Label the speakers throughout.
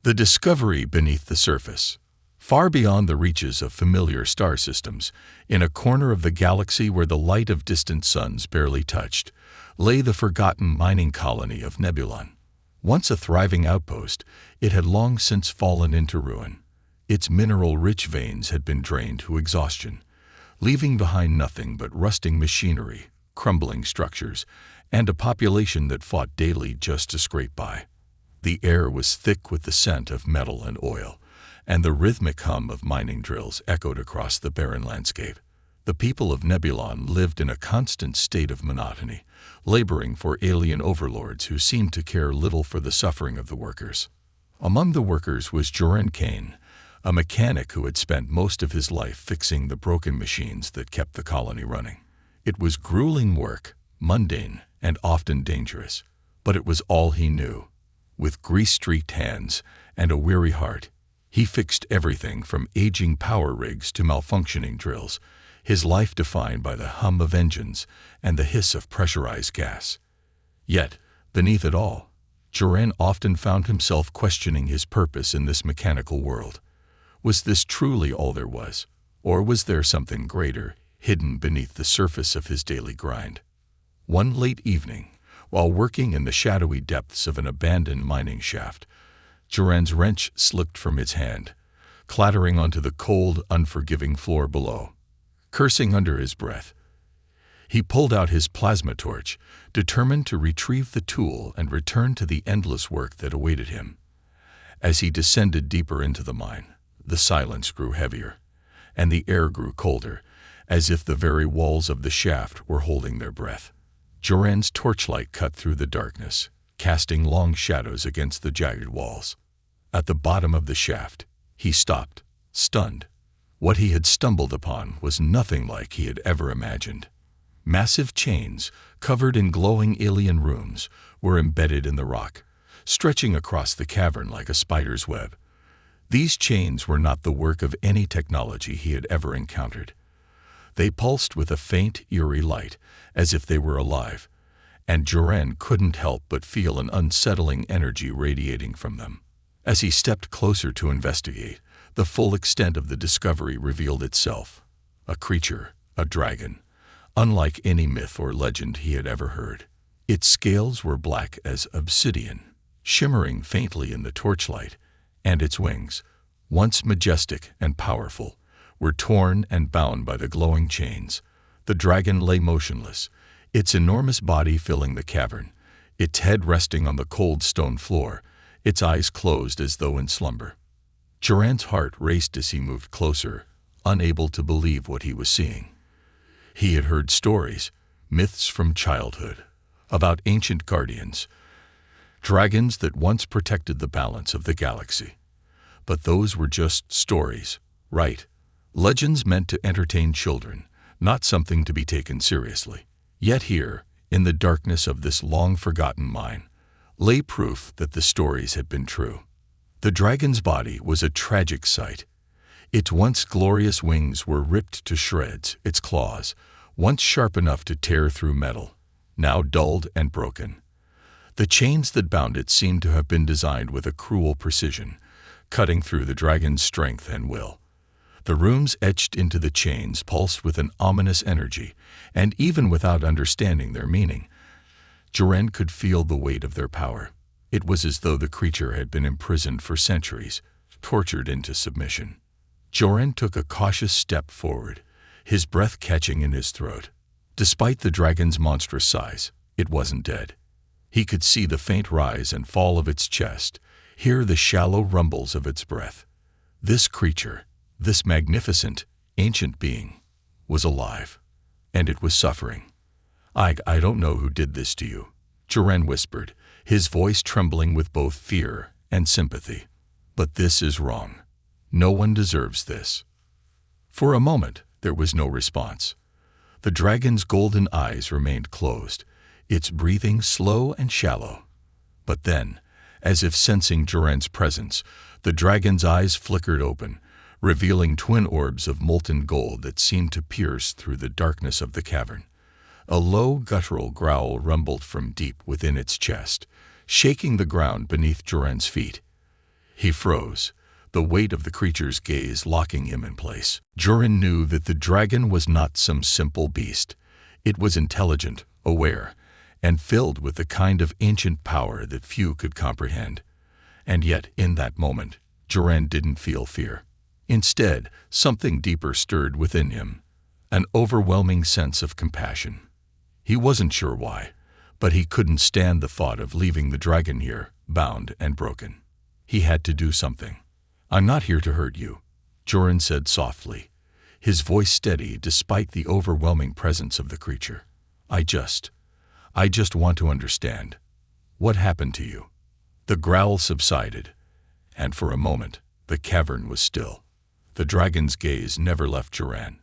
Speaker 1: The discovery beneath the surface. Far beyond the reaches of familiar star systems, in a corner of the galaxy where the light of distant suns barely touched, lay the forgotten mining colony of Nebulon. Once a thriving outpost, it had long since fallen into ruin. Its mineral-rich veins had been drained to exhaustion, leaving behind nothing but rusting machinery, crumbling structures, and a population that fought daily just to scrape by. The air was thick with the scent of metal and oil, and the rhythmic hum of mining drills echoed across the barren landscape. The people of Nebulon lived in a constant state of monotony, laboring for alien overlords who seemed to care little for the suffering of the workers. Among the workers was Joran Kane, a mechanic who had spent most of his life fixing the broken machines that kept the colony running. It was grueling work, mundane, and often dangerous, but it was all he knew. With grease-streaked hands and a weary heart, he fixed everything from aging power rigs to malfunctioning drills, his life defined by the hum of engines and the hiss of pressurized gas. Yet, beneath it all, Joran often found himself questioning his purpose in this mechanical world. Was this truly all there was, or was there something greater hidden beneath the surface of his daily grind? One late evening, while working in the shadowy depths of an abandoned mining shaft, Joran's wrench slipped from his hand, clattering onto the cold, unforgiving floor below. Cursing under his breath, he pulled out his plasma torch, determined to retrieve the tool and return to the endless work that awaited him. As he descended deeper into the mine, the silence grew heavier, and the air grew colder, as if the very walls of the shaft were holding their breath. Joran's torchlight cut through the darkness, casting long shadows against the jagged walls. At the bottom of the shaft, he stopped, stunned. What he had stumbled upon was nothing like he had ever imagined. Massive chains, covered in glowing alien rooms, were embedded in the rock, stretching across the cavern like a spider's web. These chains were not the work of any technology he had ever encountered. They pulsed with a faint, eerie light, as if they were alive, and Joran couldn't help but feel an unsettling energy radiating from them. As he stepped closer to investigate, the full extent of the discovery revealed itself. A creature, a dragon, unlike any myth or legend he had ever heard. Its scales were black as obsidian, shimmering faintly in the torchlight, and its wings, once majestic and powerful, were torn and bound by the glowing chains. The dragon lay motionless, its enormous body filling the cavern, its head resting on the cold stone floor, its eyes closed as though in slumber. Joran's heart raced as he moved closer, unable to believe what he was seeing. He had heard stories, myths from childhood, about ancient guardians, dragons that once protected the balance of the galaxy. But those were just stories, right? Legends meant to entertain children, not something to be taken seriously. Yet here, in the darkness of this long-forgotten mine, lay proof that the stories had been true. The dragon's body was a tragic sight. Its once glorious wings were ripped to shreds, its claws, once sharp enough to tear through metal, now dulled and broken. The chains that bound it seemed to have been designed with a cruel precision, cutting through the dragon's strength and will. The runes etched into the chains pulsed with an ominous energy, and even without understanding their meaning, Joran could feel the weight of their power. It was as though the creature had been imprisoned for centuries, tortured into submission. Joran took a cautious step forward, his breath catching in his throat. Despite the dragon's monstrous size, it wasn't dead. He could see the faint rise and fall of its chest, hear the shallow rumbles of its breath. This creature, this magnificent, ancient being, was alive, and it was suffering. I don't know who did this to you," Joran whispered, his voice trembling with both fear and sympathy. "But this is wrong. No one deserves this." For a moment, there was no response. The dragon's golden eyes remained closed, its breathing slow and shallow. But then, as if sensing Joran's presence, the dragon's eyes flickered open, revealing twin orbs of molten gold that seemed to pierce through the darkness of the cavern. A low, guttural growl rumbled from deep within its chest, shaking the ground beneath Joran's feet. He froze, the weight of the creature's gaze locking him in place. Joran knew that the dragon was not some simple beast. It was intelligent, aware, and filled with the kind of ancient power that few could comprehend. And yet, in that moment, Joran didn't feel fear. Instead, something deeper stirred within him, an overwhelming sense of compassion. He wasn't sure why, but he couldn't stand the thought of leaving the dragon here, bound and broken. He had to do something. "I'm not here to hurt you," Joran said softly, his voice steady despite the overwhelming presence of the creature. I just want to understand. What happened to you?" The growl subsided, and for a moment, the cavern was still. The dragon's gaze never left Joran,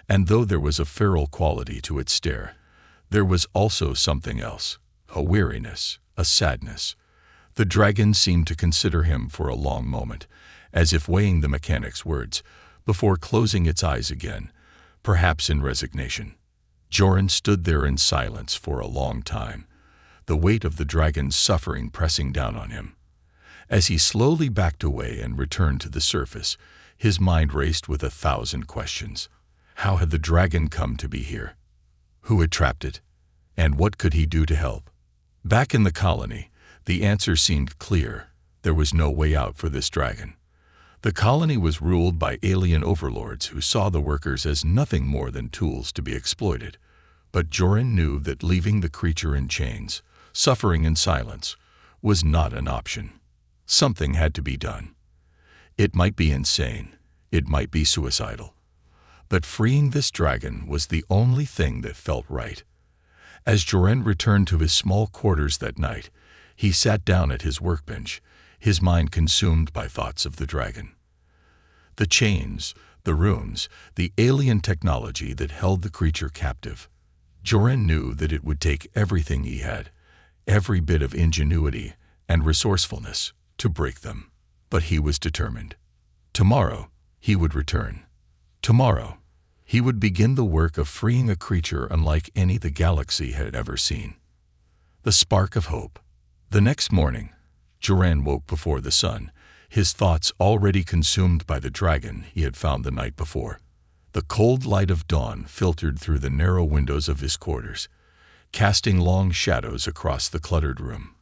Speaker 1: and though there was a feral quality to its stare, there was also something else, a weariness, a sadness. The dragon seemed to consider him for a long moment, as if weighing the mechanic's words, before closing its eyes again, perhaps in resignation. Joran stood there in silence for a long time, the weight of the dragon's suffering pressing down on him. As he slowly backed away and returned to the surface, his mind raced with 1,000 questions. How had the dragon come to be here? Who had trapped it? And what could he do to help? Back in the colony, the answer seemed clear. There was no way out for this dragon. The colony was ruled by alien overlords who saw the workers as nothing more than tools to be exploited. But Joran knew that leaving the creature in chains, suffering in silence, was not an option. Something had to be done. It might be insane, it might be suicidal, but freeing this dragon was the only thing that felt right. As Joran returned to his small quarters that night, he sat down at his workbench, his mind consumed by thoughts of the dragon. The chains, the rooms, the alien technology that held the creature captive. Joran knew that it would take everything he had, every bit of ingenuity and resourcefulness, to break them. But he was determined. Tomorrow, he would return. Tomorrow, he would begin the work of freeing a creature unlike any the galaxy had ever seen. The spark of hope. The next morning, Joran woke before the sun, his thoughts already consumed by the dragon he had found the night before. The cold light of dawn filtered through the narrow windows of his quarters, casting long shadows across the cluttered room.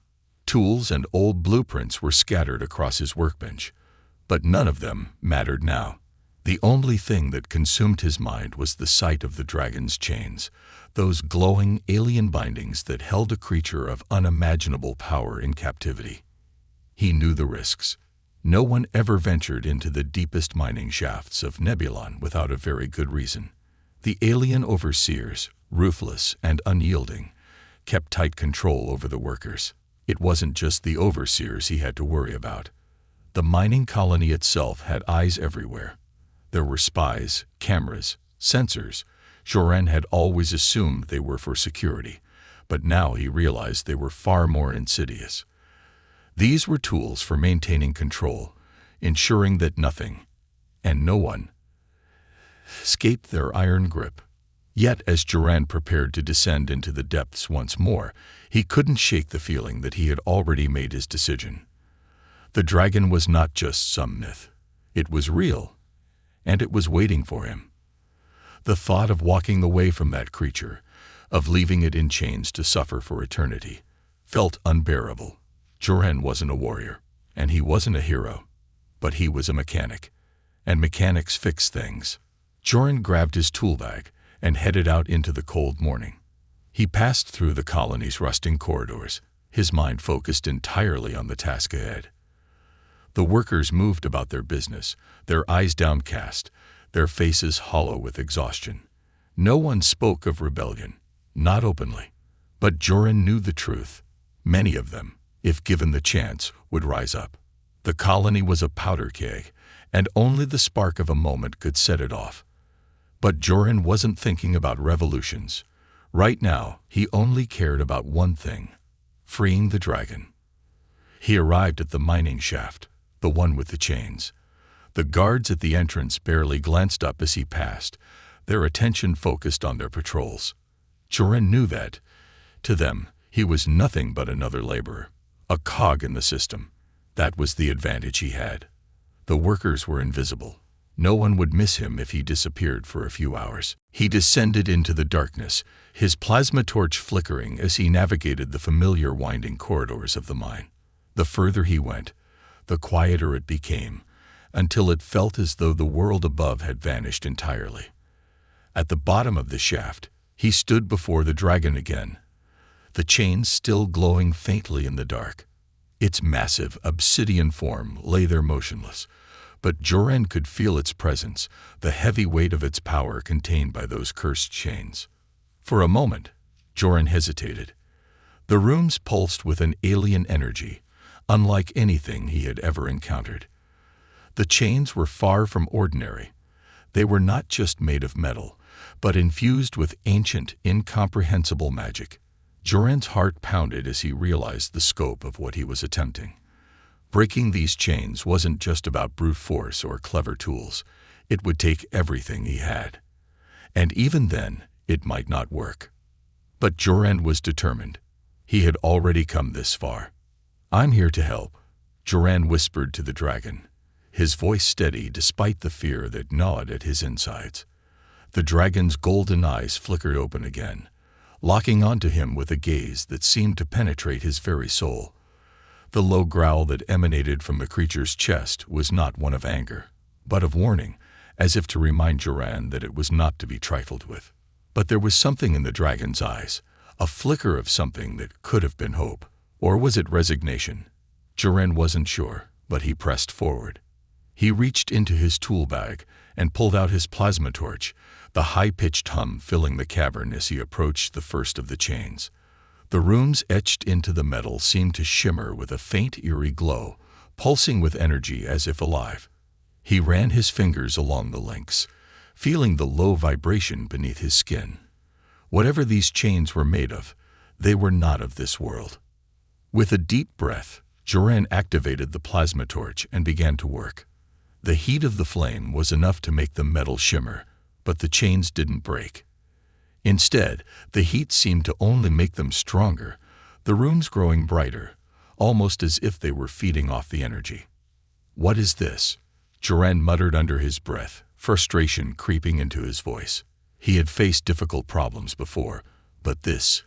Speaker 1: Tools and old blueprints were scattered across his workbench, but none of them mattered now. The only thing that consumed his mind was the sight of the dragon's chains, those glowing alien bindings that held a creature of unimaginable power in captivity. He knew the risks. No one ever ventured into the deepest mining shafts of Nebulon without a very good reason. The alien overseers, ruthless and unyielding, kept tight control over the workers. It wasn't just the overseers he had to worry about. The mining colony itself had eyes everywhere. There were spies, cameras, sensors. Joran had always assumed they were for security, but now he realized they were far more insidious. These were tools for maintaining control, ensuring that nothing, and no one, escaped their iron grip. Yet as Joran prepared to descend into the depths once more, he couldn't shake the feeling that he had already made his decision. The dragon was not just some myth. It was real, and it was waiting for him. The thought of walking away from that creature, of leaving it in chains to suffer for eternity, felt unbearable. Joran wasn't a warrior, and he wasn't a hero, but he was a mechanic, and mechanics fix things. Joran grabbed his tool bag and headed out into the cold morning. He passed through the colony's rusting corridors, his mind focused entirely on the task ahead. The workers moved about their business, their eyes downcast, their faces hollow with exhaustion. No one spoke of rebellion, not openly. But Joran knew the truth. Many of them, if given the chance, would rise up. The colony was a powder keg, and only the spark of a moment could set it off. But Joran wasn't thinking about revolutions. Right now, he only cared about one thing: freeing the dragon. He arrived at the mining shaft, the one with the chains. The guards at the entrance barely glanced up as he passed, their attention focused on their patrols. Joran knew that, to them, he was nothing but another laborer, a cog in the system. That was the advantage he had. The workers were invisible. No one would miss him if he disappeared for a few hours. He descended into the darkness, his plasma torch flickering as he navigated the familiar winding corridors of the mine. The further he went, the quieter it became, until it felt as though the world above had vanished entirely. At the bottom of the shaft, he stood before the dragon again, the chains still glowing faintly in the dark. Its massive, obsidian form lay there motionless, but Joran could feel its presence, the heavy weight of its power contained by those cursed chains. For a moment, Joran hesitated. The rooms pulsed with an alien energy, unlike anything he had ever encountered. The chains were far from ordinary. They were not just made of metal, but infused with ancient, incomprehensible magic. Joran's heart pounded as he realized the scope of what he was attempting. Breaking these chains wasn't just about brute force or clever tools. It would take everything he had. And even then, it might not work. But Joran was determined. He had already come this far. "I'm here to help," Joran whispered to the dragon, his voice steady despite the fear that gnawed at his insides. The dragon's golden eyes flickered open again, locking onto him with a gaze that seemed to penetrate his very soul. The low growl that emanated from the creature's chest was not one of anger, but of warning, as if to remind Joran that it was not to be trifled with. But there was something in the dragon's eyes, a flicker of something that could have been hope. Or was it resignation? Joran wasn't sure, but he pressed forward. He reached into his tool bag and pulled out his plasma torch, the high-pitched hum filling the cavern as he approached the first of the chains. The runes etched into the metal seemed to shimmer with a faint, eerie glow, pulsing with energy as if alive. He ran his fingers along the links, feeling the low vibration beneath his skin. Whatever these chains were made of, they were not of this world. With a deep breath, Joran activated the plasma torch and began to work. The heat of the flame was enough to make the metal shimmer, but the chains didn't break. Instead, the heat seemed to only make them stronger, the runes growing brighter, almost as if they were feeding off the energy. "What is this?" Joran muttered under his breath, frustration creeping into his voice. He had faced difficult problems before, but this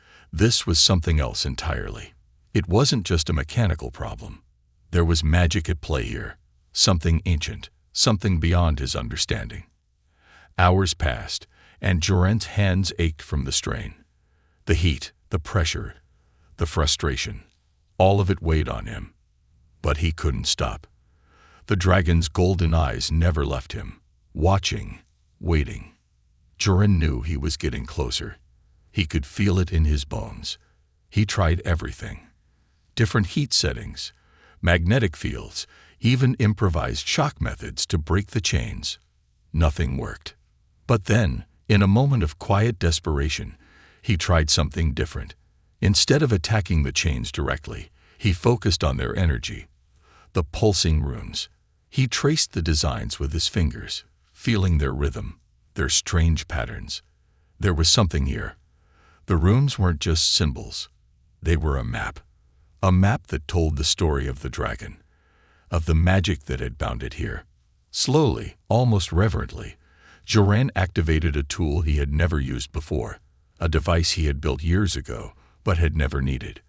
Speaker 1: was something else entirely. It wasn't just a mechanical problem. There was magic at play here, something ancient, something beyond his understanding. Hours passed, and Joran's hands ached from the strain. The heat, the pressure, the frustration, all of it weighed on him. But he couldn't stop. The dragon's golden eyes never left him, watching, waiting. Joran knew he was getting closer. He could feel it in his bones. He tried everything. Different heat settings, magnetic fields, even improvised shock methods to break the chains. Nothing worked. But then, in a moment of quiet desperation, he tried something different. Instead of attacking the chains directly, he focused on their energy, the pulsing runes. He traced the designs with his fingers, feeling their rhythm, their strange patterns. There was something here. The runes weren't just symbols. They were a map that told the story of the dragon, of the magic that had bound it here. Slowly, almost reverently, Joran activated a tool he had never used before, a device he had built years ago but had never needed.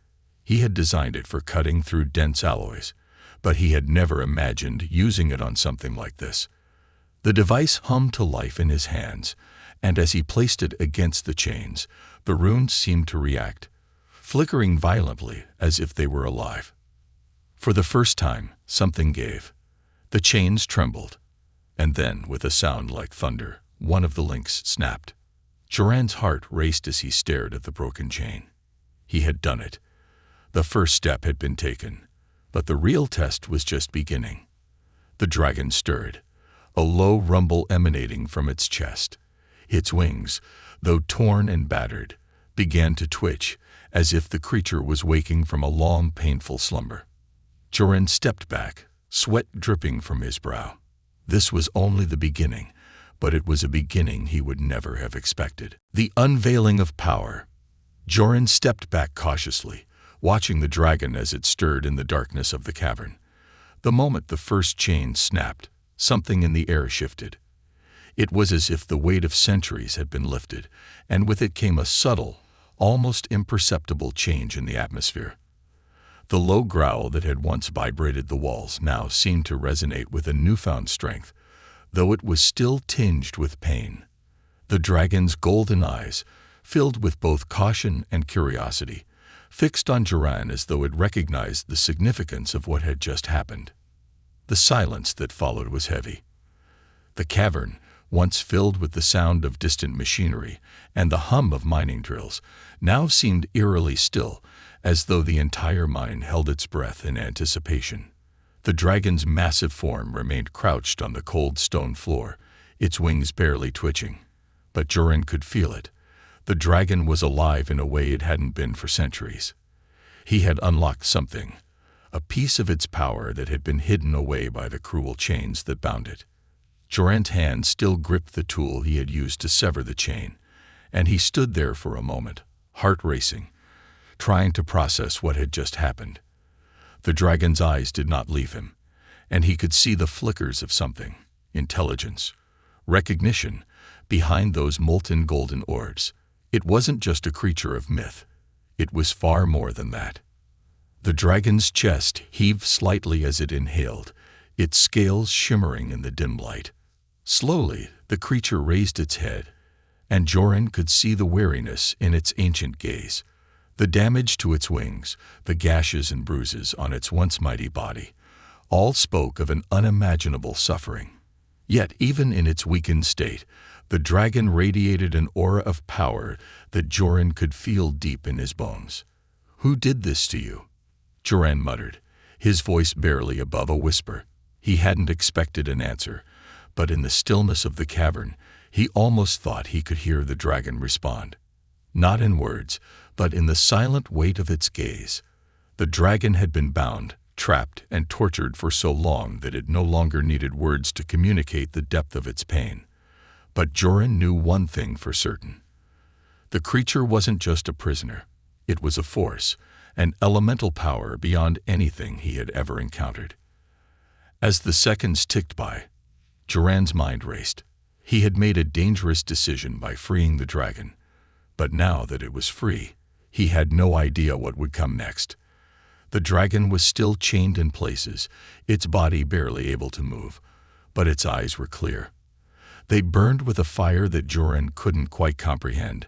Speaker 1: He had designed it for cutting through dense alloys, but he had never imagined using it on something like this. The device hummed to life in his hands, and as he placed it against the chains, the runes seemed to react, flickering violently as if they were alive. For the first time, something gave. The chains trembled, and then, with a sound like thunder, one of the links snapped. Joran's heart raced as he stared at the broken chain. He had done it. The first step had been taken, but the real test was just beginning. The dragon stirred, a low rumble emanating from its chest. Its wings, though torn and battered, began to twitch, as if the creature was waking from a long, painful slumber. Joran stepped back, sweat dripping from his brow. This was only the beginning, but it was a beginning he would never have expected. The unveiling of power. Joran stepped back cautiously, watching the dragon as it stirred in the darkness of the cavern. The moment the first chain snapped, something in the air shifted. It was as if the weight of centuries had been lifted, and with it came a subtle, almost imperceptible change in the atmosphere. The low growl that had once vibrated the walls now seemed to resonate with a newfound strength, though it was still tinged with pain. The dragon's golden eyes, filled with both caution and curiosity, fixed on Joran as though it recognized the significance of what had just happened. The silence that followed was heavy. The cavern, once filled with the sound of distant machinery and the hum of mining drills, now seemed eerily still, as though the entire mine held its breath in anticipation. The dragon's massive form remained crouched on the cold stone floor, its wings barely twitching. But Joran could feel it. The dragon was alive in a way it hadn't been for centuries. He had unlocked something, a piece of its power that had been hidden away by the cruel chains that bound it. Joran's hand still gripped the tool he had used to sever the chain, and he stood there for a moment, heart racing, trying to process what had just happened. The dragon's eyes did not leave him, and he could see the flickers of something, intelligence, recognition, behind those molten golden orbs. It wasn't just a creature of myth. It was far more than that. The dragon's chest heaved slightly as it inhaled, its scales shimmering in the dim light. Slowly, the creature raised its head, and Joran could see the weariness in its ancient gaze. The damage to its wings, the gashes and bruises on its once mighty body, all spoke of an unimaginable suffering. Yet, even in its weakened state, the dragon radiated an aura of power that Joran could feel deep in his bones. "Who did this to you?" Joran muttered, his voice barely above a whisper. He hadn't expected an answer, but in the stillness of the cavern, he almost thought he could hear the dragon respond. Not in words, but in the silent weight of its gaze. The dragon had been bound, trapped, and tortured for so long that it no longer needed words to communicate the depth of its pain. But Joran knew one thing for certain. The creature wasn't just a prisoner. It was a force, an elemental power beyond anything he had ever encountered. As the seconds ticked by, Joran's mind raced. He had made a dangerous decision by freeing the dragon, but now that it was free, he had no idea what would come next. The dragon was still chained in places, its body barely able to move, but its eyes were clear. They burned with a fire that Joran couldn't quite comprehend,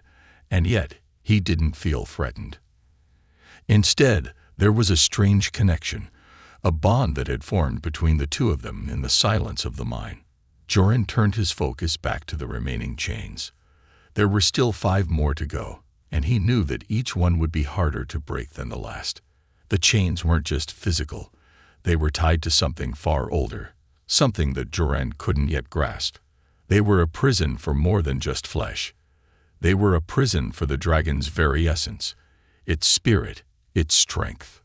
Speaker 1: and yet he didn't feel threatened. Instead, there was a strange connection, a bond that had formed between the two of them in the silence of the mine. Joran turned his focus back to the remaining chains. There were still 5 more to go, and he knew that each one would be harder to break than the last. The chains weren't just physical. They were tied to something far older, something that Joran couldn't yet grasp. They were a prison for more than just flesh. They were a prison for the dragon's very essence, its spirit, its strength.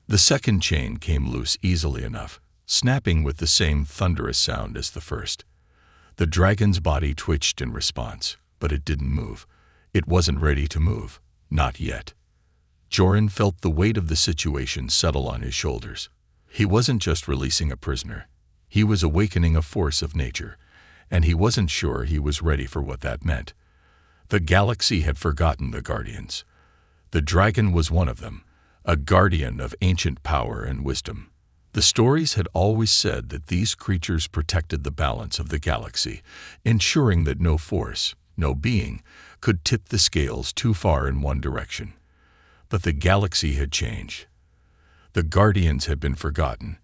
Speaker 1: The second chain came loose easily enough, snapping with the same thunderous sound as the first. The dragon's body twitched in response, but it didn't move. It wasn't ready to move, not yet. Joran felt the weight of the situation settle on his shoulders. He wasn't just releasing a prisoner. He was awakening a force of nature, and he wasn't sure he was ready for what that meant. The galaxy had forgotten the guardians. The dragon was one of them, a guardian of ancient power and wisdom. The stories had always said that these creatures protected the balance of the galaxy, ensuring that no force, no being, could tip the scales too far in one direction. But the galaxy had changed. The guardians had been forgotten,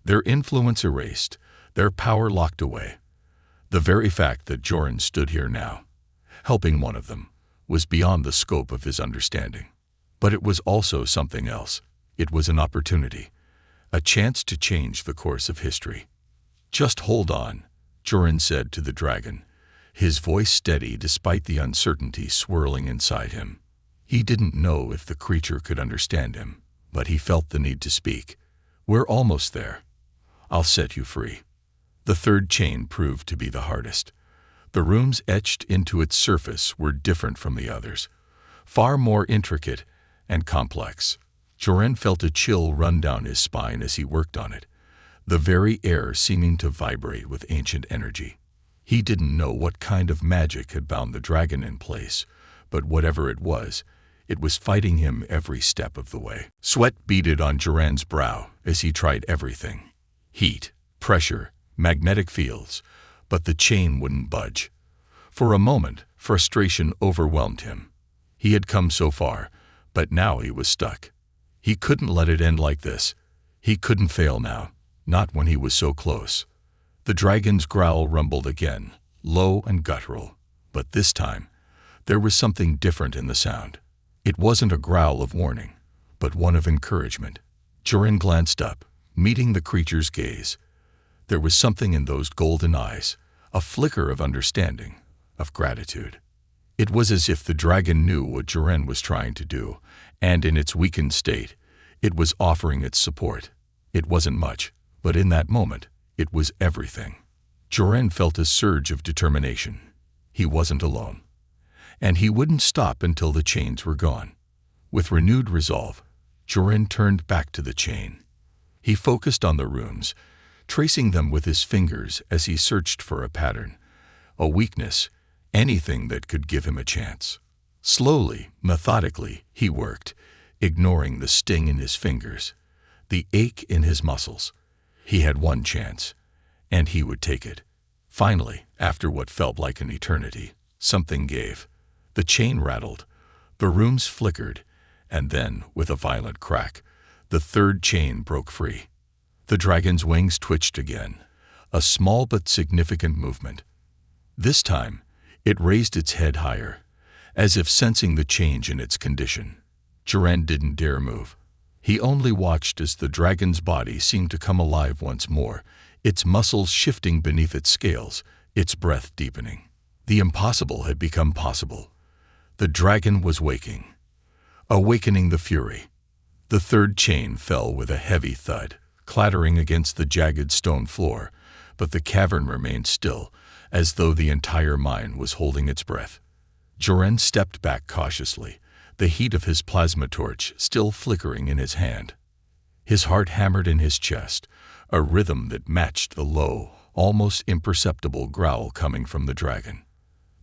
Speaker 1: their influence erased, their power locked away. The very fact that Joran stood here now, helping one of them, was beyond the scope of his understanding. But it was also something else. It was an opportunity, a chance to change the course of history. "Just hold on," Joran said to the dragon, his voice steady despite the uncertainty swirling inside him. He didn't know if the creature could understand him, but he felt the need to speak. "We're almost there. I'll set you free." The third chain proved to be the hardest. The runes etched into its surface were different from the others, far more intricate and complex. Joran felt a chill run down his spine as he worked on it. the very air seeming to vibrate with ancient energy. He didn't know what kind of magic had bound the dragon in place, but whatever it was fighting him every step of the way. Sweat beaded on Duran's brow as he tried everything. Heat, pressure, magnetic fields, but the chain wouldn't budge. For a moment, frustration overwhelmed him. He had come so far, but now he was stuck. He couldn't let it end like this. He couldn't fail now, not when he was so close. The dragon's growl rumbled again, low and guttural, but this time, there was something different in the sound. It wasn't a growl of warning, but one of encouragement. Duran glanced up, meeting the creature's gaze. There was something in those golden eyes, a flicker of understanding, of gratitude. It was as if the dragon knew what Duran was trying to do, and in its weakened state, it was offering its support. It wasn't much, but in that moment, it was everything. Duran felt a surge of determination. He wasn't alone. And he wouldn't stop until the chains were gone. With renewed resolve, Duran turned back to the chain. He focused on the runes, tracing them with his fingers as he searched for a pattern, a weakness, anything that could give him a chance. Slowly, methodically, he worked, ignoring the sting in his fingers, the ache in his muscles. He had one chance, and he would take it. Finally, after what felt like an eternity, something gave. The chain rattled, the runes flickered, and then, with a violent crack, the third chain broke free. The dragon's wings twitched again, a small but significant movement. This time, it raised its head higher, as if sensing the change in its condition. Duran didn't dare move. He only watched as the dragon's body seemed to come alive once more, its muscles shifting beneath its scales, its breath deepening. The impossible had become possible. The dragon was waking, awakening the fury. The third chain fell with a heavy thud, clattering against the jagged stone floor, but the cavern remained still, as though the entire mine was holding its breath. Duran stepped back cautiously, the heat of his plasma torch still flickering in his hand. His heart hammered in his chest, a rhythm that matched the low, almost imperceptible growl coming from the dragon.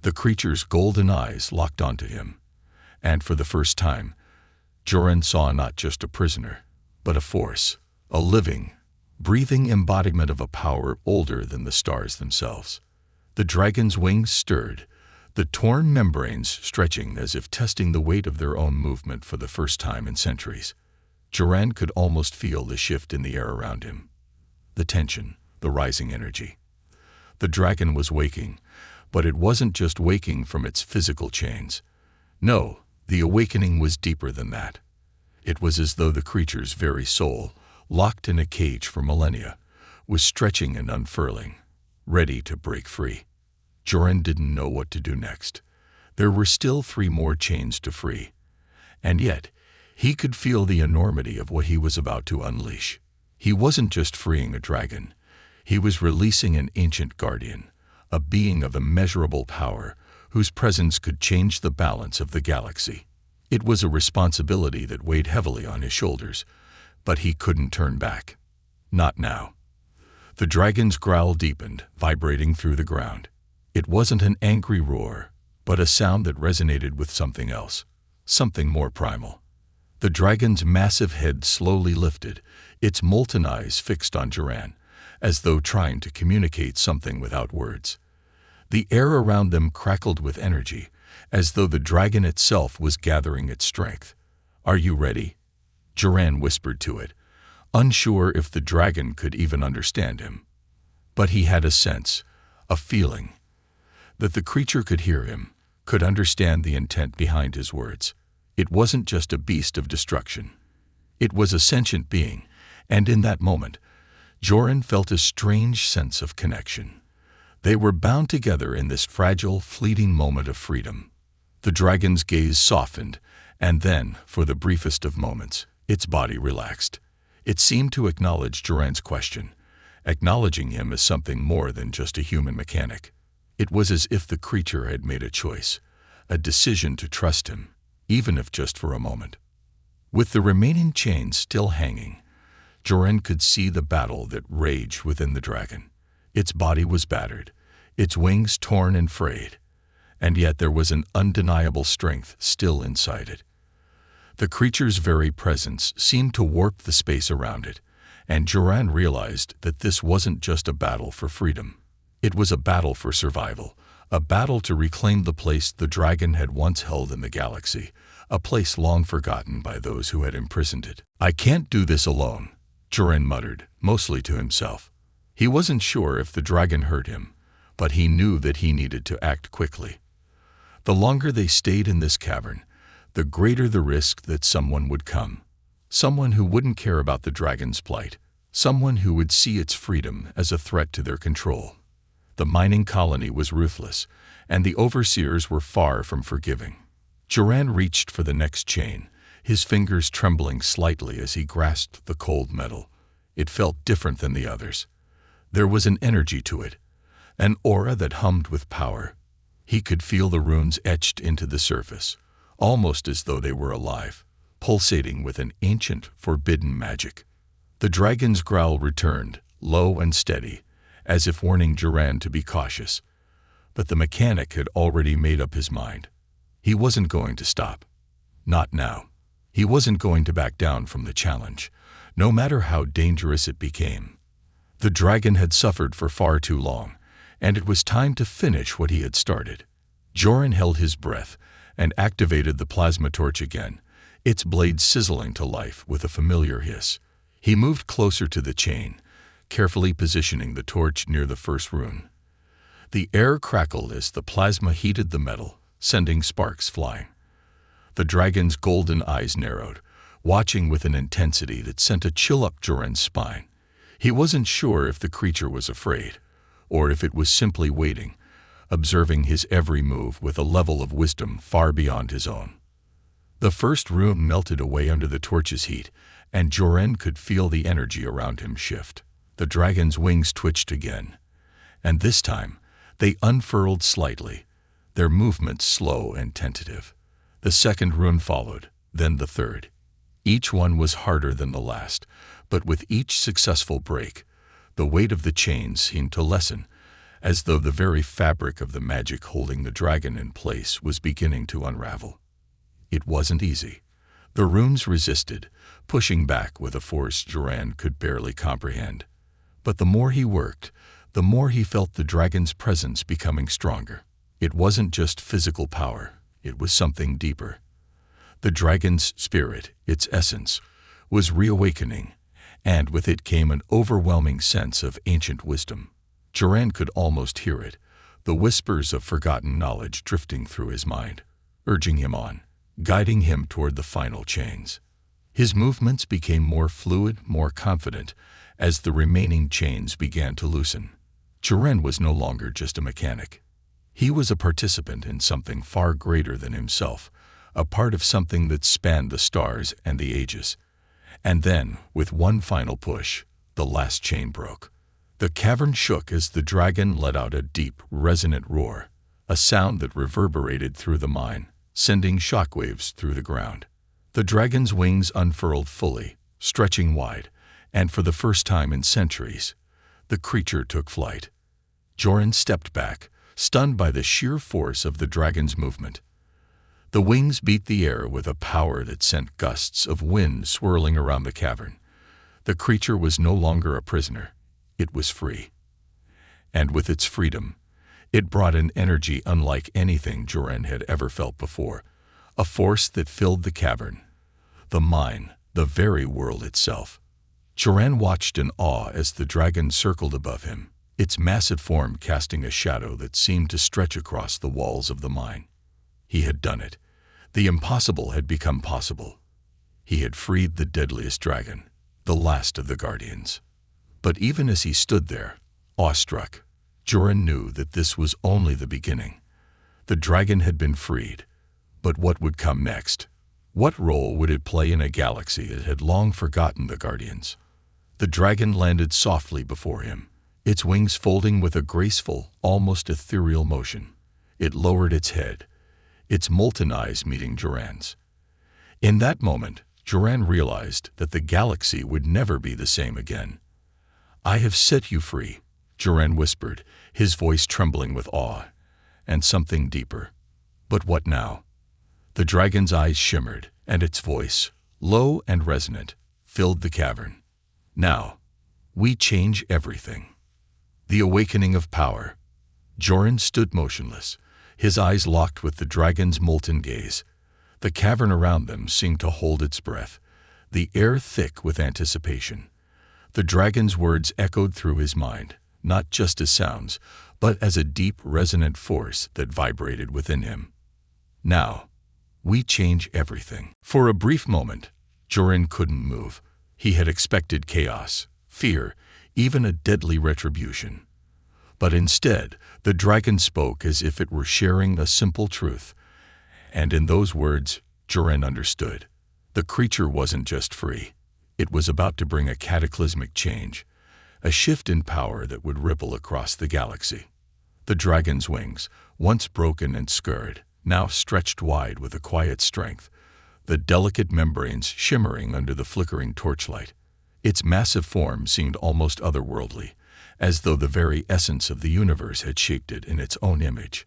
Speaker 1: The creature's golden eyes locked onto him, and for the first time, Duran saw not just a prisoner, but a force, a living, breathing embodiment of a power older than the stars themselves. The dragon's wings stirred, the torn membranes stretching as if testing the weight of their own movement for the first time in centuries. Duran could almost feel the shift in the air around him. The tension, the rising energy. The dragon was waking, but it wasn't just waking from its physical chains. No, the awakening was deeper than that. It was as though the creature's very soul, locked in a cage for millennia, was stretching and unfurling, ready to break free. Duran didn't know what to do next. There were still 3 more chains to free. And yet, he could feel the enormity of what he was about to unleash. He wasn't just freeing a dragon. He was releasing an ancient guardian, a being of immeasurable power whose presence could change the balance of the galaxy. It was a responsibility that weighed heavily on his shoulders, but he couldn't turn back. Not now. The dragon's growl deepened, vibrating through the ground. It wasn't an angry roar, but a sound that resonated with something else, something more primal. The dragon's massive head slowly lifted, its molten eyes fixed on Duran, as though trying to communicate something without words. The air around them crackled with energy, as though the dragon itself was gathering its strength. "Are you ready?" Duran whispered to it, unsure if the dragon could even understand him. But he had a sense, a feeling, that the creature could hear him, could understand the intent behind his words. It wasn't just a beast of destruction. It was a sentient being, and in that moment, Duran felt a strange sense of connection. They were bound together in this fragile, fleeting moment of freedom. The dragon's gaze softened, and then, for the briefest of moments, its body relaxed. It seemed to acknowledge Duran's question, acknowledging him as something more than just a human mechanic. It was as if the creature had made a choice, a decision to trust him, even if just for a moment. With the remaining chains still hanging, Joren could see the battle that raged within the dragon. Its body was battered, its wings torn and frayed, and yet there was an undeniable strength still inside it. The creature's very presence seemed to warp the space around it, and Joren realized that this wasn't just a battle for freedom. It was a battle for survival, a battle to reclaim the place the dragon had once held in the galaxy, a place long forgotten by those who had imprisoned it. "I can't do this alone," Joren muttered, mostly to himself. He wasn't sure if the dragon heard him, but he knew that he needed to act quickly. The longer they stayed in this cavern, the greater the risk that someone would come. Someone who wouldn't care about the dragon's plight. Someone who would see its freedom as a threat to their control. The mining colony was ruthless, and the overseers were far from forgiving. Joren reached for the next chain, his fingers trembling slightly as he grasped the cold metal. It felt different than the others. There was an energy to it, an aura that hummed with power. He could feel the runes etched into the surface, almost as though they were alive, pulsating with an ancient, forbidden magic. The dragon's growl returned, low and steady, as if warning Joren to be cautious. But the mechanic had already made up his mind. He wasn't going to stop. Not now. He wasn't going to back down from the challenge, no matter how dangerous it became. The dragon had suffered for far too long, and it was time to finish what he had started. Joren held his breath and activated the plasma torch again, its blade sizzling to life with a familiar hiss. He moved closer to the chain, carefully positioning the torch near the first rune. The air crackled as the plasma heated the metal, sending sparks flying. The dragon's golden eyes narrowed, watching with an intensity that sent a chill up Joren's spine. He wasn't sure if the creature was afraid, or if it was simply waiting, observing his every move with a level of wisdom far beyond his own. The first rune melted away under the torch's heat, and Joren could feel the energy around him shift. The dragon's wings twitched again, and this time they unfurled slightly, their movements slow and tentative. The second rune followed, then the third. Each one was harder than the last, but with each successful break, the weight of the chain seemed to lessen, as though the very fabric of the magic holding the dragon in place was beginning to unravel. It wasn't easy. The runes resisted, pushing back with a force Joren could barely comprehend. But the more he worked, the more he felt the dragon's presence becoming stronger. It wasn't just physical power, it was something deeper. The dragon's spirit, its essence, was reawakening, and with it came an overwhelming sense of ancient wisdom. Joren could almost hear it, the whispers of forgotten knowledge drifting through his mind, urging him on, guiding him toward the final chains. His movements became more fluid, more confident, as the remaining chains began to loosen. Joren was no longer just a mechanic. He was a participant in something far greater than himself, a part of something that spanned the stars and the ages. And then, with one final push, the last chain broke. The cavern shook as the dragon let out a deep, resonant roar, a sound that reverberated through the mine, sending shockwaves through the ground. The dragon's wings unfurled fully, stretching wide, and for the first time in centuries, the creature took flight. Joren stepped back, stunned by the sheer force of the dragon's movement. The wings beat the air with a power that sent gusts of wind swirling around the cavern. The creature was no longer a prisoner. It was free. And with its freedom, it brought an energy unlike anything Joren had ever felt before, a force that filled the cavern, the mine, the very world itself. Joren watched in awe as the dragon circled above him, its massive form casting a shadow that seemed to stretch across the walls of the mine. He had done it. The impossible had become possible. He had freed the deadliest dragon, the last of the guardians. But even as he stood there, awestruck, Joren knew that this was only the beginning. The dragon had been freed, but what would come next? What role would it play in a galaxy that had long forgotten the guardians? The dragon landed softly before him, its wings folding with a graceful, almost ethereal motion. It lowered its head, its molten eyes meeting Joren's. In that moment, Joran realized that the galaxy would never be the same again. "I have set you free," Joran whispered, his voice trembling with awe, and something deeper. "But what now?" The dragon's eyes shimmered, and its voice, low and resonant, filled the cavern. "Now, we change everything." The awakening of power. Joran stood motionless, his eyes locked with the dragon's molten gaze. The cavern around them seemed to hold its breath, the air thick with anticipation. The dragon's words echoed through his mind, not just as sounds, but as a deep, resonant force that vibrated within him. "Now, we change everything." For a brief moment, Joran couldn't move. He had expected chaos, fear, even a deadly retribution. But instead, the dragon spoke as if it were sharing a simple truth. And in those words, Joran understood. The creature wasn't just free. It was about to bring a cataclysmic change, a shift in power that would ripple across the galaxy. The dragon's wings, once broken and scarred, now stretched wide with a quiet strength, the delicate membranes shimmering under the flickering torchlight. Its massive form seemed almost otherworldly, as though the very essence of the universe had shaped it in its own image.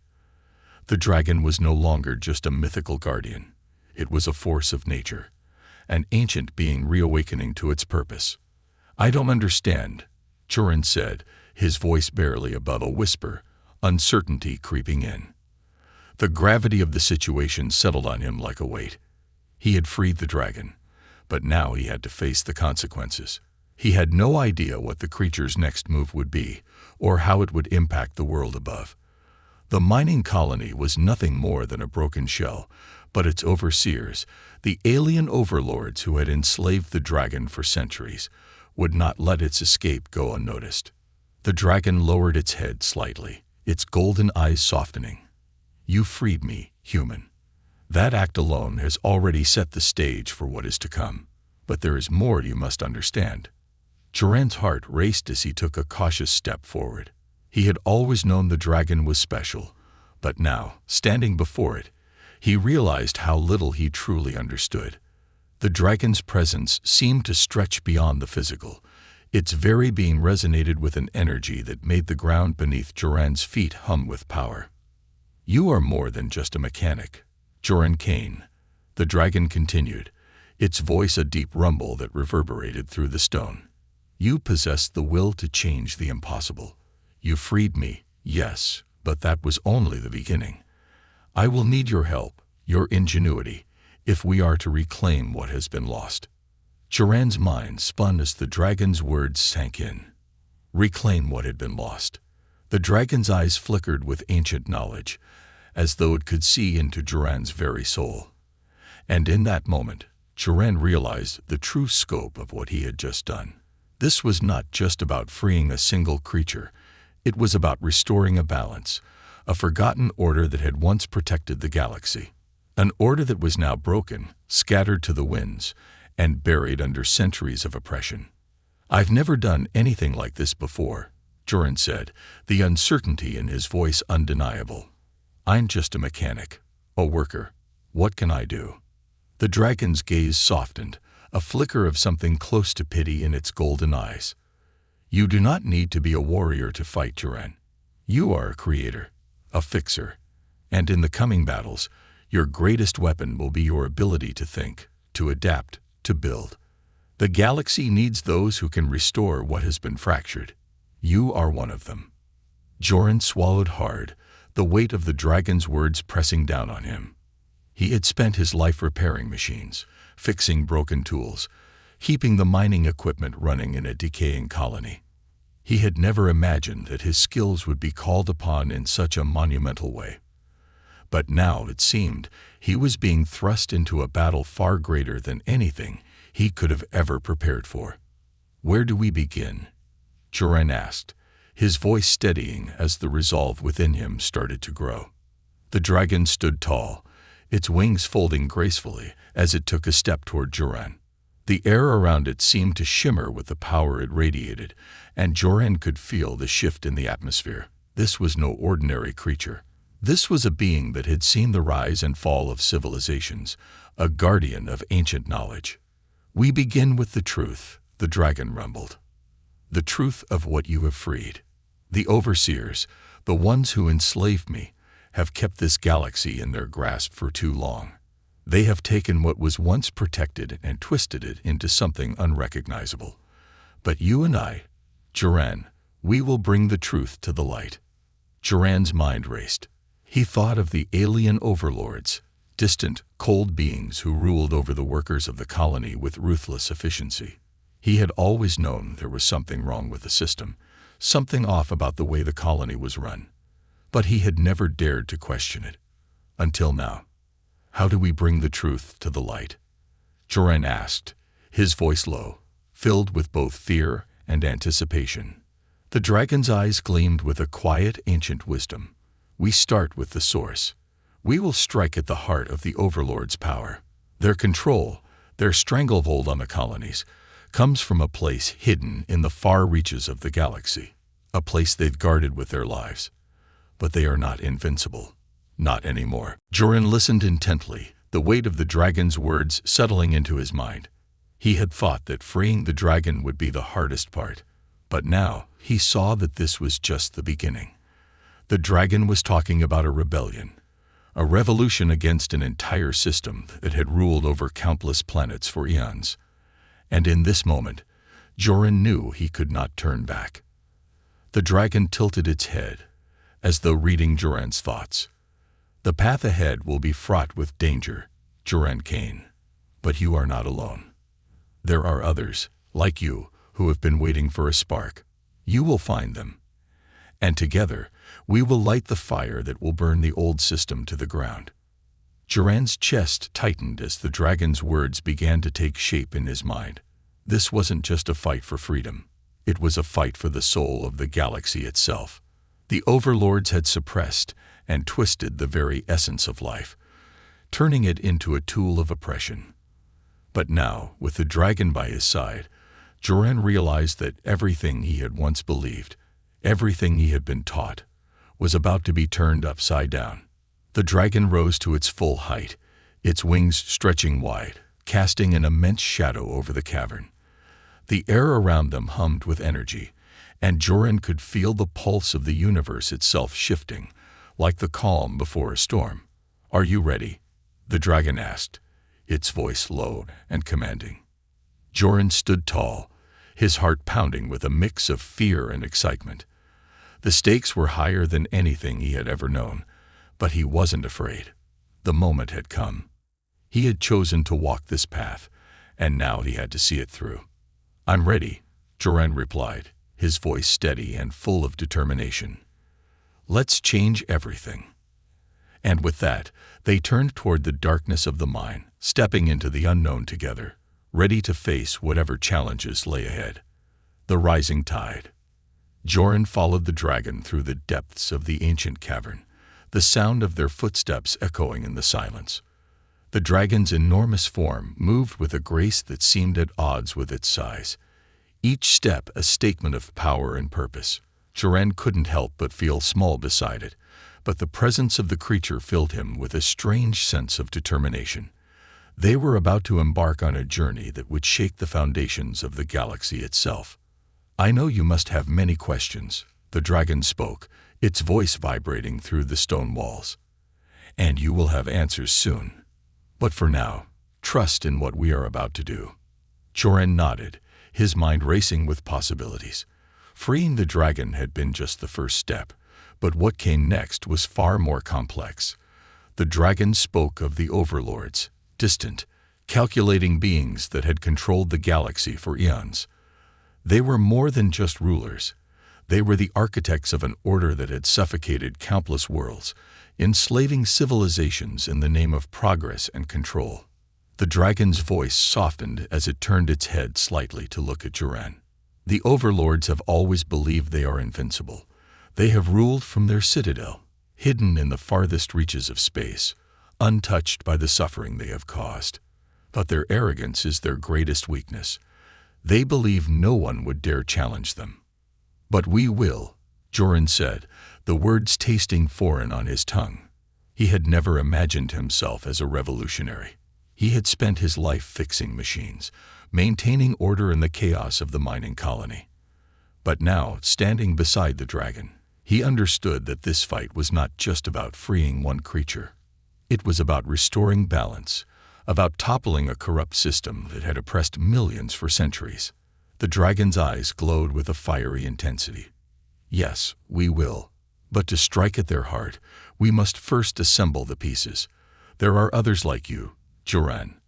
Speaker 1: The dragon was no longer just a mythical guardian. It was a force of nature, an ancient being reawakening to its purpose. "I don't understand," Joran said, his voice barely above a whisper, uncertainty creeping in. The gravity of the situation settled on him like a weight. He had freed the dragon, but now he had to face the consequences. He had no idea what the creature's next move would be, or how it would impact the world above. The mining colony was nothing more than a broken shell, but its overseers, the alien overlords who had enslaved the dragon for centuries, would not let its escape go unnoticed. The dragon lowered its head slightly, its golden eyes softening. "You freed me, human. That act alone has already set the stage for what is to come. But there is more you must understand." Joran's heart raced as he took a cautious step forward. He had always known the dragon was special, but now, standing before it, he realized how little he truly understood. The dragon's presence seemed to stretch beyond the physical. Its very being resonated with an energy that made the ground beneath Joran's feet hum with power. "You are more than just a mechanic, Joran Kane," the dragon continued, its voice a deep rumble that reverberated through the stone. "You possess the will to change the impossible. You freed me, yes, but that was only the beginning. I will need your help, your ingenuity, if we are to reclaim what has been lost." Joran's mind spun as the dragon's words sank in. Reclaim what had been lost. The dragon's eyes flickered with ancient knowledge, as though it could see into Joran's very soul. And in that moment, Joran realized the true scope of what he had just done. This was not just about freeing a single creature. It was about restoring a balance, a forgotten order that had once protected the galaxy. An order that was now broken, scattered to the winds, and buried under centuries of oppression. "I've never done anything like this before," Joran said, the uncertainty in his voice undeniable. "I'm just a mechanic, a worker. What can I do?" The dragon's gaze softened, a flicker of something close to pity in its golden eyes. "You do not need to be a warrior to fight, Joran. You are a creator, a fixer, and in the coming battles, your greatest weapon will be your ability to think, to adapt, to build. The galaxy needs those who can restore what has been fractured. You are one of them." Joran swallowed hard, the weight of the dragon's words pressing down on him. He had spent his life repairing machines, fixing broken tools, keeping the mining equipment running in a decaying colony. He had never imagined that his skills would be called upon in such a monumental way. But now, it seemed, he was being thrust into a battle far greater than anything he could have ever prepared for. "Where do we begin?" Joran asked, his voice steadying as the resolve within him started to grow. The dragon stood tall, its wings folding gracefully as it took a step toward Joran. The air around it seemed to shimmer with the power it radiated, and Joran could feel the shift in the atmosphere. This was no ordinary creature. This was a being that had seen the rise and fall of civilizations, a guardian of ancient knowledge. "We begin with the truth," the dragon rumbled. "The truth of what you have freed. The overseers, the ones who enslaved me, have kept this galaxy in their grasp for too long. They have taken what was once protected and twisted it into something unrecognizable. But you and I, Joran, we will bring the truth to the light." Joran's mind raced. He thought of the alien overlords, distant, cold beings who ruled over the workers of the colony with ruthless efficiency. He had always known there was something wrong with the system, something off about the way the colony was run. But he had never dared to question it. Until now. "How do we bring the truth to the light?" Joran asked, his voice low, filled with both fear and anticipation. The dragon's eyes gleamed with a quiet, ancient wisdom. "We start with the source. We will strike at the heart of the overlord's power. Their control, their stranglehold on the colonies, comes from a place hidden in the far reaches of the galaxy, a place they've guarded with their lives. But they are not invincible. Not anymore." Joran listened intently, the weight of the dragon's words settling into his mind. He had thought that freeing the dragon would be the hardest part, but now he saw that this was just the beginning. The dragon was talking about a rebellion, a revolution against an entire system that had ruled over countless planets for eons. And in this moment, Joran knew he could not turn back. The dragon tilted its head, as though reading Joran's thoughts. "The path ahead will be fraught with danger, Joran Kane, but you are not alone. There are others, like you, who have been waiting for a spark. You will find them. And together, we will light the fire that will burn the old system to the ground." Joran's chest tightened as the dragon's words began to take shape in his mind. This wasn't just a fight for freedom. It was a fight for the soul of the galaxy itself. The overlords had suppressed and twisted the very essence of life, turning it into a tool of oppression. But now, with the dragon by his side, Joran realized that everything he had once believed, everything he had been taught, was about to be turned upside down. The dragon rose to its full height, its wings stretching wide, casting an immense shadow over the cavern. The air around them hummed with energy, and Joran could feel the pulse of the universe itself shifting, like the calm before a storm. "Are you ready?" the dragon asked, its voice low and commanding. Joran stood tall, his heart pounding with a mix of fear and excitement. The stakes were higher than anything he had ever known, but he wasn't afraid. The moment had come. He had chosen to walk this path, and now he had to see it through. "I'm ready," Joran replied, his voice steady and full of determination. "Let's change everything." And with that, they turned toward the darkness of the mine, stepping into the unknown together, ready to face whatever challenges lay ahead. The rising tide. Joran followed the dragon through the depths of the ancient cavern, the sound of their footsteps echoing in the silence. The dragon's enormous form moved with a grace that seemed at odds with its size, each step a statement of power and purpose. Joran couldn't help but feel small beside it, but the presence of the creature filled him with a strange sense of determination. They were about to embark on a journey that would shake the foundations of the galaxy itself. "I know you must have many questions," the dragon spoke, its voice vibrating through the stone walls. "And you will have answers soon. But for now, trust in what we are about to do." Joran nodded, his mind racing with possibilities. Freeing the dragon had been just the first step, but what came next was far more complex. The dragon spoke of the overlords, distant, calculating beings that had controlled the galaxy for eons. They were more than just rulers. They were the architects of an order that had suffocated countless worlds, enslaving civilizations in the name of progress and control. The dragon's voice softened as it turned its head slightly to look at Joran. "The overlords have always believed they are invincible. They have ruled from their citadel, hidden in the farthest reaches of space, untouched by the suffering they have caused. But their arrogance is their greatest weakness. They believe no one would dare challenge them. But we will," Joran said, the words tasting foreign on his tongue. He had never imagined himself as a revolutionary. He had spent his life fixing machines, maintaining order in the chaos of the mining colony. But now, standing beside the dragon, he understood that this fight was not just about freeing one creature. It was about restoring balance, about toppling a corrupt system that had oppressed millions for centuries. The dragon's eyes glowed with a fiery intensity. Yes, we will. But to strike at their heart, we must first assemble the pieces. There are others like you, Joran.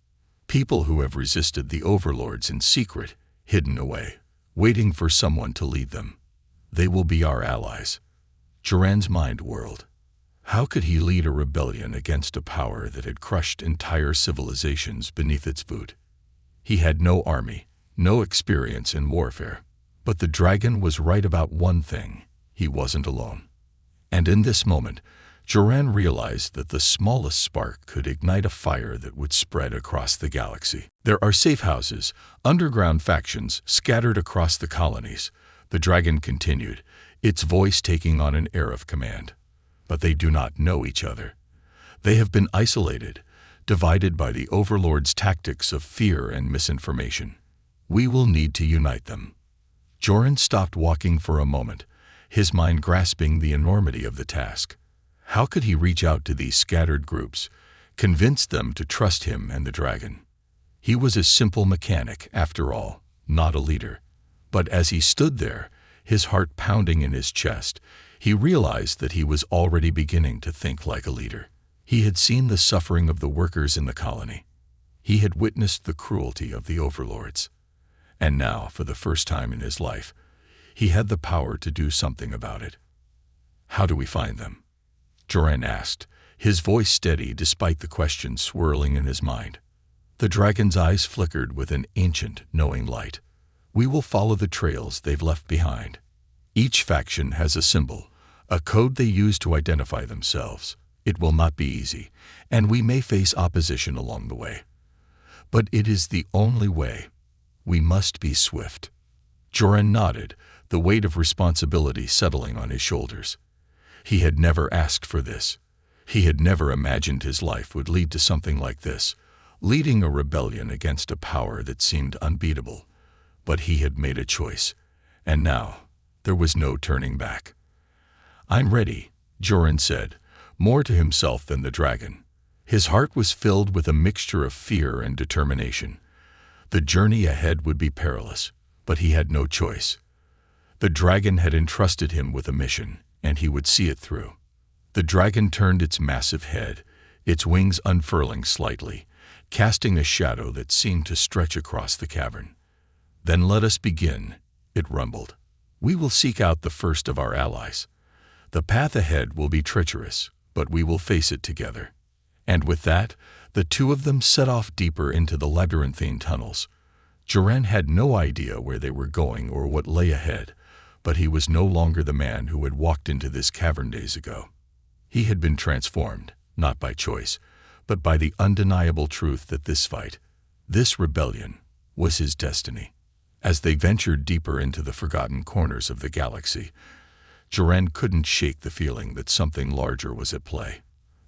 Speaker 1: People who have resisted the overlords in secret, hidden away, waiting for someone to lead them. They will be our allies. Joran's mind whirled. How could he lead a rebellion against a power that had crushed entire civilizations beneath its boot? He had no army, no experience in warfare. But the dragon was right about one thing: he wasn't alone. And in this moment, Joran realized that the smallest spark could ignite a fire that would spread across the galaxy. There are safe houses, underground factions scattered across the colonies, the dragon continued, its voice taking on an air of command. But they do not know each other. They have been isolated, divided by the overlord's tactics of fear and misinformation. We will need to unite them. Joran stopped walking for a moment, his mind grasping the enormity of the task. How could he reach out to these scattered groups, convince them to trust him and the dragon? He was a simple mechanic, after all, not a leader. But as he stood there, his heart pounding in his chest, he realized that he was already beginning to think like a leader. He had seen the suffering of the workers in the colony. He had witnessed the cruelty of the overlords. And now, for the first time in his life, he had the power to do something about it. How do we find them? Joran asked, his voice steady despite the questions swirling in his mind. The dragon's eyes flickered with an ancient, knowing light. We will follow the trails they've left behind. Each faction has a symbol, a code they use to identify themselves. It will not be easy, and we may face opposition along the way. But it is the only way. We must be swift. Joran nodded, the weight of responsibility settling on his shoulders. He had never asked for this. He had never imagined his life would lead to something like this, leading a rebellion against a power that seemed unbeatable. But he had made a choice, and now there was no turning back. I'm ready, Joran said, more to himself than the dragon. His heart was filled with a mixture of fear and determination. The journey ahead would be perilous, but he had no choice. The dragon had entrusted him with a mission, and he would see it through. The dragon turned its massive head, its wings unfurling slightly, casting a shadow that seemed to stretch across the cavern. Then let us begin, it rumbled. We will seek out the first of our allies. The path ahead will be treacherous, but we will face it together. And with that, the two of them set off deeper into the labyrinthine tunnels. Joran had no idea where they were going or what lay ahead, but he was no longer the man who had walked into this cavern days ago. He had been transformed, not by choice, but by the undeniable truth that this fight, this rebellion, was his destiny. As they ventured deeper into the forgotten corners of the galaxy, Joran couldn't shake the feeling that something larger was at play.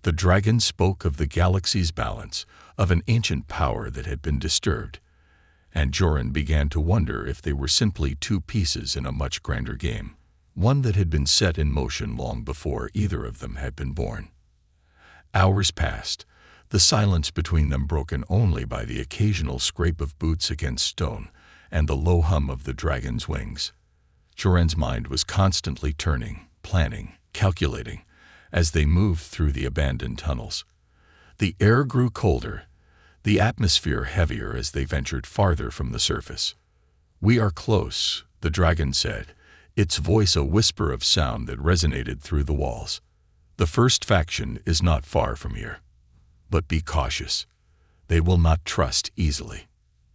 Speaker 1: The dragon spoke of the galaxy's balance, of an ancient power that had been disturbed, and Joran began to wonder if they were simply two pieces in a much grander game, one that had been set in motion long before either of them had been born. Hours passed, the silence between them broken only by the occasional scrape of boots against stone and the low hum of the dragon's wings. Joran's mind was constantly turning, planning, calculating, as they moved through the abandoned tunnels. The air grew colder, the atmosphere heavier as they ventured farther from the surface. We are close, the dragon said, its voice a whisper of sound that resonated through the walls. The first faction is not far from here. But be cautious. They will not trust easily.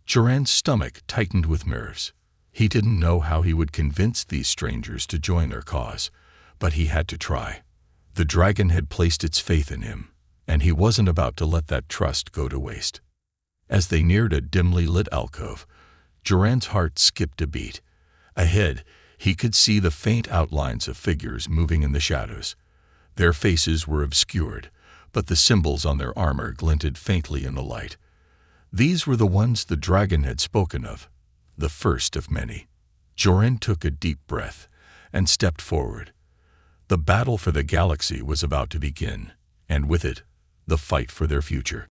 Speaker 1: Joran's stomach tightened with nerves. He didn't know how he would convince these strangers to join their cause, but he had to try. The dragon had placed its faith in him, and he wasn't about to let that trust go to waste. As they neared a dimly lit alcove, Joran's heart skipped a beat. Ahead, he could see the faint outlines of figures moving in the shadows. Their faces were obscured, but the symbols on their armor glinted faintly in the light. These were the ones the dragon had spoken of, the first of many. Jorin took a deep breath and stepped forward. The battle for the galaxy was about to begin, and with it, the fight for their future.